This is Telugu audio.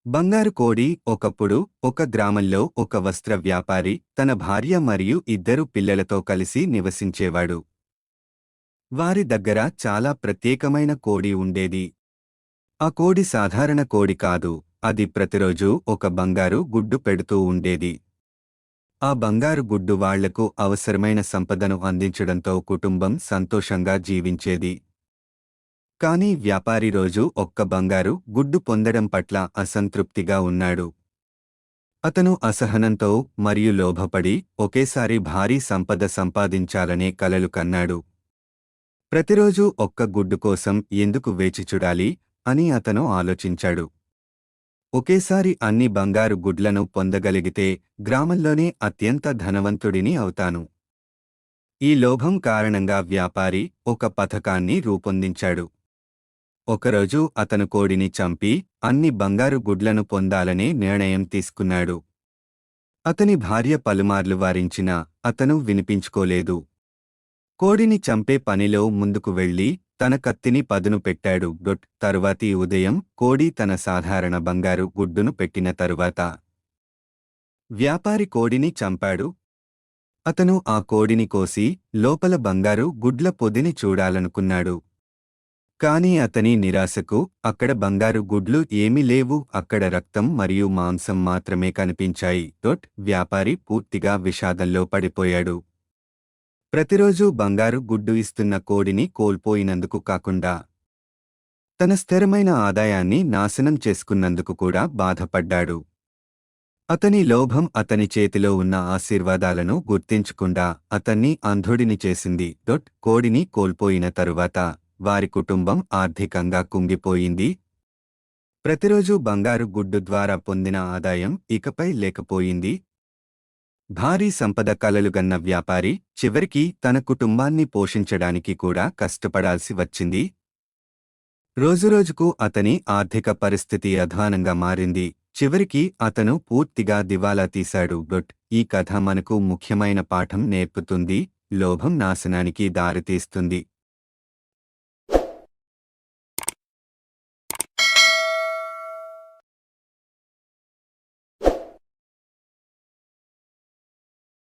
బంగారు కోడి ఒకప్పుడు ఒక గ్రామంలో ఒక వస్త్ర వ్యాపారి తన భార్య మరియు ఇద్దరు పిల్లలతో కలిసి నివసించేవాడు. వారి దగ్గర చాలా ప్రత్యేకమైన కోడి ఉండేది. ఆ కోడి సాధారణ కోడి కాదు, అది ప్రతిరోజూ ఒక బంగారు గుడ్డు పెడుతూ ఉండేది. ఆ బంగారు గుడ్డు వాళ్లకు అవసరమైన సంపదను అందించడంతో కుటుంబం సంతోషంగా జీవించేది. కానీ వ్యాపారి రోజూ ఒక్క బంగారు గుడ్డు పొందడం పట్ల అసంతృప్తిగా ఉన్నాడు. అతను అసహనంతో మరియు లోభపడి ఒకేసారి భారీ సంపద సంపాదించాలనే కలలు కన్నాడు. ప్రతిరోజూ ఒక్క గుడ్డు కోసం ఎందుకు వేచి చూడాలి అని అతను ఆలోచించాడు. ఒకేసారి అన్ని బంగారు గుడ్లను పొందగలిగితే గ్రామంలోనే అత్యంత ధనవంతుడిని అవుతాను. ఈ లోభం కారణంగా వ్యాపారి ఒక పథకాన్ని రూపొందించాడు. ఒకరోజు అతను కోడిని చంపి అన్ని బంగారు గుడ్లను పొందాలనే నిర్ణయం తీసుకున్నాడు. అతని భార్య పలుమార్లు వారించినా అతను వినిపించుకోలేదు. కోడిని చంపే పనిలో ముందుకు వెళ్లి తన కత్తిని పదును పెట్టాడు. తరువాతి ఉదయం కోడి తన సాధారణ బంగారు గుడ్డును పెట్టిన తరువాత వ్యాపారి కోడిని చంపాడు. అతను ఆ కోడిని కోసి లోపల బంగారు గుడ్ల పొదిని చూడాలనుకున్నాడు. కాని అతని నిరాశకు అక్కడ బంగారు గుడ్లు ఏమీ లేవు, అక్కడ రక్తం మరియు మాంసం మాత్రమే కనిపించాయి. వ్యాపారి పూర్తిగా విషాదంలో పడిపోయాడు. ప్రతిరోజూ బంగారు గుడ్డు ఇస్తున్న కోడిని కోల్పోయినందుకు కాకుండా తన స్థిరమైన ఆదాయాన్ని నాశనం చేసుకున్నందుకు కూడా బాధపడ్డాడు. అతని లోభం అతని చేతిలో ఉన్న ఆశీర్వాదాలను గుర్తించకుండా అతన్ని అంధుడిని చేసింది. కోడిని కోల్పోయిన తరువాత వారి కుటుంబం ఆర్థికంగా కుంగిపోయింది. ప్రతిరోజూ బంగారు గుడ్డు ద్వారా పొందిన ఆదాయం ఇకపై లేకపోయింది. భారీ సంపద కలలుగన్న వ్యాపారి చివరికి తన కుటుంబాన్ని పోషించడానికి కూడా కష్టపడాల్సి వచ్చింది. రోజురోజుకు అతని ఆర్థిక పరిస్థితి అధ్వానంగా మారింది. చివరికి అతను పూర్తిగా దివాలా తీశాడు. ఈ కథ మనకు ముఖ్యమైన పాఠం నేర్పుతుంది. లోభం నాశనానికి దారితీస్తుంది.